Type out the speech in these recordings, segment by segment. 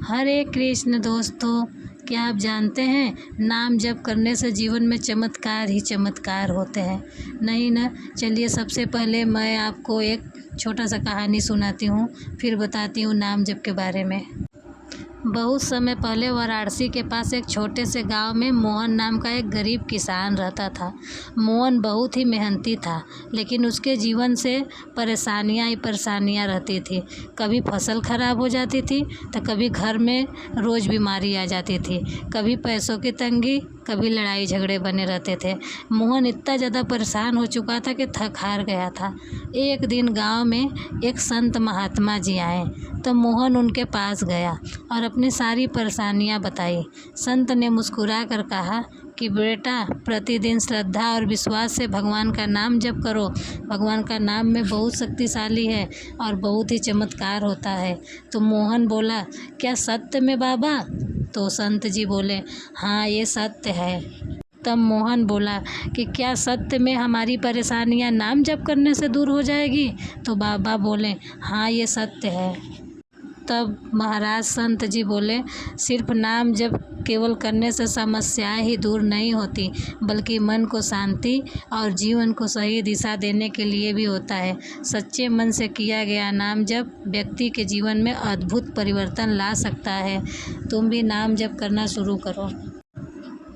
हरे कृष्ण दोस्तों, क्या आप जानते हैं नाम जप करने से जीवन में चमत्कार ही चमत्कार होते हैं। नहीं ना? चलिए सबसे पहले मैं आपको एक छोटा सा कहानी सुनाती हूँ, फिर बताती हूँ नाम जप के बारे में। बहुत समय पहले वाराणसी के पास एक छोटे से गांव में मोहन नाम का एक गरीब किसान रहता था। मोहन बहुत ही मेहनती था, लेकिन उसके जीवन से परेशानियां ही परेशानियां रहती थी। कभी फसल खराब हो जाती थी तो कभी घर में रोज़ बीमारी आ जाती थी, कभी पैसों की तंगी, कभी लड़ाई झगड़े बने रहते थे। मोहन इतना ज़्यादा परेशान हो चुका था कि थक हार गया था। एक दिन गांव में एक संत महात्मा जी आए तो मोहन उनके पास गया और अपनी सारी परेशानियां बताई। संत ने मुस्कुरा कर कहा कि बेटा, प्रतिदिन श्रद्धा और विश्वास से भगवान का नाम जप करो। भगवान का नाम में बहुत शक्तिशाली है और बहुत ही चमत्कार होता है। तो मोहन बोला, क्या सत्य में बाबा? तो संत जी बोले, हाँ ये सत्य है। तब मोहन बोला कि क्या सत्य में हमारी परेशानियां नाम जप करने से दूर हो जाएगी? तो बाबा बोले, हाँ ये सत्य है। तब महाराज संत जी बोले, सिर्फ नाम जप केवल करने से समस्याएं ही दूर नहीं होती, बल्कि मन को शांति और जीवन को सही दिशा देने के लिए भी होता है। सच्चे मन से किया गया नाम जप व्यक्ति के जीवन में अद्भुत परिवर्तन ला सकता है। तुम भी नाम जप करना शुरू करो।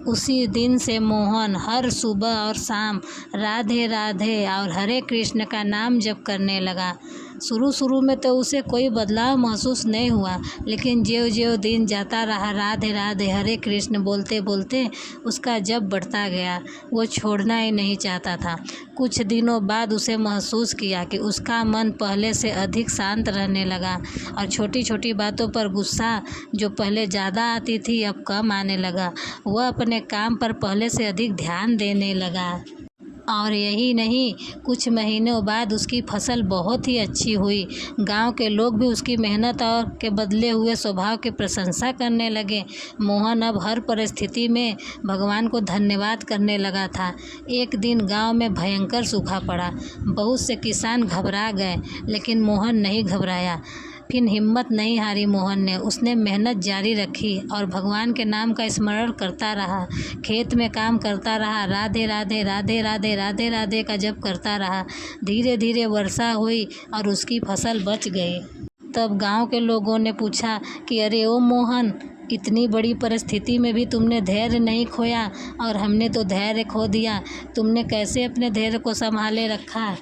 उसी दिन से मोहन हर सुबह और शाम राधे राधे और हरे कृष्ण का नाम जप करने लगा। शुरू में तो उसे कोई बदलाव महसूस नहीं हुआ, लेकिन ज्यों ज्यों दिन जाता रहा, राधे राधे हरे कृष्ण बोलते बोलते उसका जप बढ़ता गया। वो छोड़ना ही नहीं चाहता था। कुछ दिनों बाद उसे महसूस किया कि उसका मन पहले से अधिक शांत रहने लगा और छोटी छोटी बातों पर गुस्सा जो पहले ज़्यादा आती थी अब कम आने लगा। वह अपने काम पर पहले से अधिक ध्यान देने लगा। और यही नहीं, कुछ महीनों बाद उसकी फसल बहुत ही अच्छी हुई। गांव के लोग भी उसकी मेहनत और के बदले हुए स्वभाव की प्रशंसा करने लगे। मोहन अब हर परिस्थिति में भगवान को धन्यवाद करने लगा था। एक दिन गांव में भयंकर सूखा पड़ा। बहुत से किसान घबरा गए, लेकिन मोहन नहीं घबराया। फिर हिम्मत नहीं हारी मोहन ने। उसने मेहनत जारी रखी और भगवान के नाम का स्मरण करता रहा। खेत में काम करता रहा, राधे राधे राधे राधे राधे राधे का जप करता रहा। धीरे धीरे वर्षा हुई और उसकी फसल बच गई। तब गांव के लोगों ने पूछा कि अरे ओ मोहन, इतनी बड़ी परिस्थिति में भी तुमने धैर्य नहीं खोया और हमने तो धैर्य खो दिया। तुमने कैसे अपने धैर्य को संभाले रखा?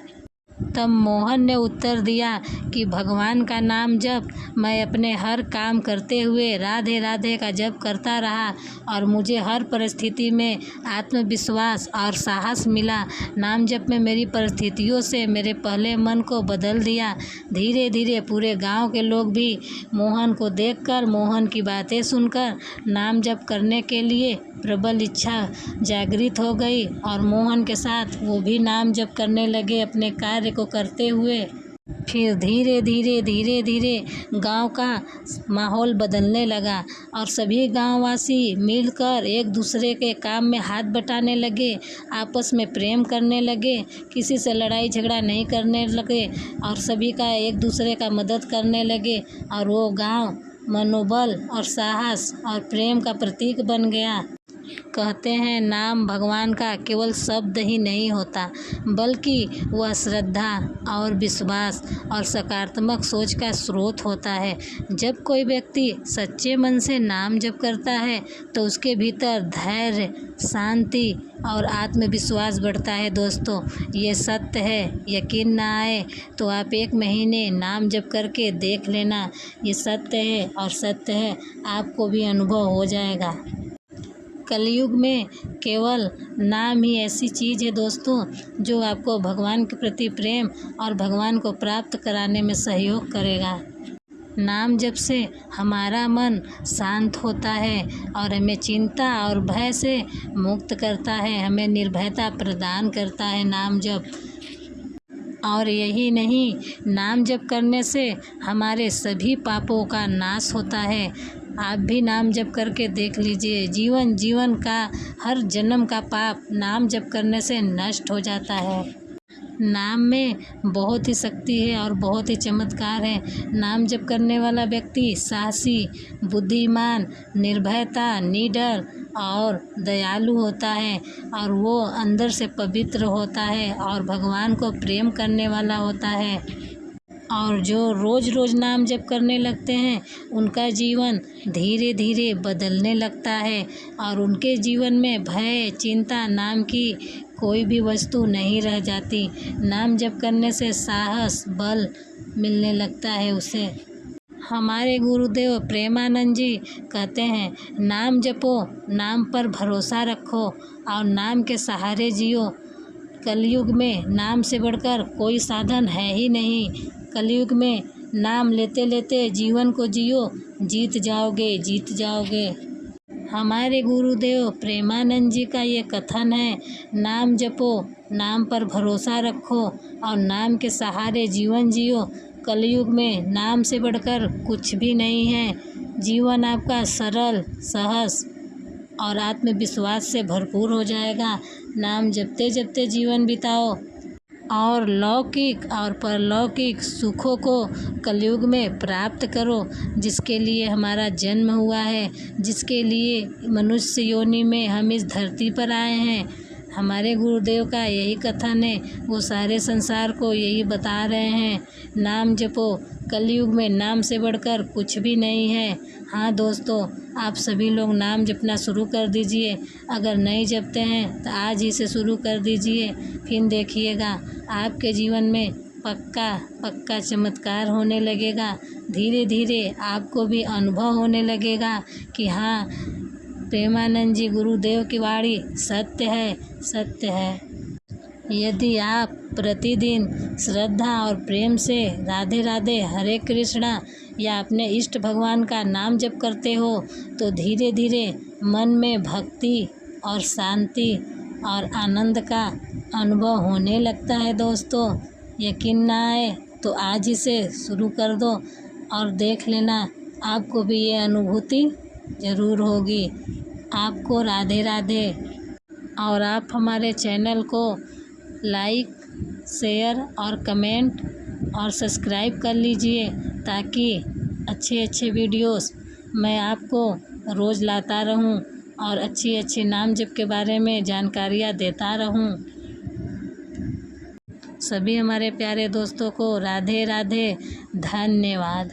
तब मोहन ने उत्तर दिया कि भगवान का नाम जप मैं अपने हर काम करते हुए राधे राधे का जप करता रहा और मुझे हर परिस्थिति में आत्मविश्वास और साहस मिला। नाम जप में मेरी परिस्थितियों से मेरे पहले मन को बदल दिया। धीरे धीरे पूरे गांव के लोग भी मोहन को देखकर, मोहन की बातें सुनकर नाम जप करने के लिए प्रबल इच्छा जागृत हो गई और मोहन के साथ वो भी नाम जप करने लगे अपने कार्य को करते हुए। फिर धीरे धीरे गांव का माहौल बदलने लगा और सभी गांववासी मिलकर एक दूसरे के काम में हाथ बटाने लगे, आपस में प्रेम करने लगे, किसी से लड़ाई झगड़ा नहीं करने लगे और सभी का एक दूसरे का मदद करने लगे और वो गांव मनोबल और साहस और प्रेम का प्रतीक बन गया। कहते हैं नाम भगवान का केवल शब्द ही नहीं होता, बल्कि वह श्रद्धा और विश्वास और सकारात्मक सोच का स्रोत होता है। जब कोई व्यक्ति सच्चे मन से नाम जप करता है तो उसके भीतर धैर्य, शांति और आत्मविश्वास बढ़ता है। दोस्तों, ये सत्य है। यकीन ना आए तो आप 1 महीने नाम जप करके देख लेना। ये सत्य है और सत्य है, आपको भी अनुभव हो जाएगा। कलयुग में केवल नाम ही ऐसी चीज़ है दोस्तों, जो आपको भगवान के प्रति प्रेम और भगवान को प्राप्त कराने में सहयोग करेगा। नाम जप से हमारा मन शांत होता है और हमें चिंता और भय से मुक्त करता है, हमें निर्भयता प्रदान करता है नाम जप। और यही नहीं, नाम जप करने से हमारे सभी पापों का नाश होता है। आप भी नाम जप करके देख लीजिए। जीवन का हर जन्म का पाप नाम जप करने से नष्ट हो जाता है। नाम में बहुत ही शक्ति है और बहुत ही चमत्कार है। नाम जप करने वाला व्यक्ति साहसी, बुद्धिमान, निर्भयता, निडर और दयालु होता है और वो अंदर से पवित्र होता है और भगवान को प्रेम करने वाला होता है। और जो रोज़ रोज़ नाम जप करने लगते हैं उनका जीवन धीरे धीरे बदलने लगता है और उनके जीवन में भय, चिंता नाम की कोई भी वस्तु नहीं रह जाती। नाम जप करने से साहस, बल मिलने लगता है उसे। हमारे गुरुदेव प्रेमानंद जी कहते हैं, नाम जपो, नाम पर भरोसा रखो और नाम के सहारे जियो। कलयुग में नाम से बढ़कर कोई साधन है ही नहीं। कलयुग में नाम लेते लेते जीवन को जियो, जीत जाओगे, जीत जाओगे। हमारे गुरुदेव प्रेमानंद जी का ये कथन है, नाम जपो, नाम पर भरोसा रखो और नाम के सहारे जीवन जियो। कलयुग में नाम से बढ़कर कुछ भी नहीं है। जीवन आपका सरल, सहज और आत्मविश्वास से भरपूर हो जाएगा। नाम जपते जपते जीवन बिताओ और लौकिक और परलौकिक सुखों को कलयुग में प्राप्त करो, जिसके लिए हमारा जन्म हुआ है, जिसके लिए मनुष्य योनि में हम इस धरती पर आए हैं। हमारे गुरुदेव का यही कथन है, वो सारे संसार को यही बता रहे हैं, नाम जपो, कलयुग में नाम से बढ़कर कुछ भी नहीं है। हाँ दोस्तों, आप सभी लोग नाम जपना शुरू कर दीजिए। अगर नहीं जपते हैं तो आज ही से शुरू कर दीजिए, फिर देखिएगा आपके जीवन में पक्का पक्का चमत्कार होने लगेगा। धीरे धीरे आपको भी अनुभव होने लगेगा कि हाँ, प्रेमानंद जी गुरुदेव की वाणी सत्य है, सत्य है। यदि आप प्रतिदिन श्रद्धा और प्रेम से राधे राधे, हरे कृष्णा या अपने इष्ट भगवान का नाम जप करते हो तो धीरे धीरे मन में भक्ति और शांति और आनंद का अनुभव होने लगता है। दोस्तों, यकीन ना आए तो आज ही से शुरू कर दो और देख लेना, आपको भी ये अनुभूति ज़रूर होगी। आपको राधे राधे। और आप हमारे चैनल को लाइक, शेयर और कमेंट और सब्सक्राइब कर लीजिए, ताकि अच्छे अच्छे वीडियोस मैं आपको रोज़ लाता रहूं और अच्छी अच्छी नाम जप के बारे में जानकारियाँ देता रहूं। सभी हमारे प्यारे दोस्तों को राधे राधे, धन्यवाद।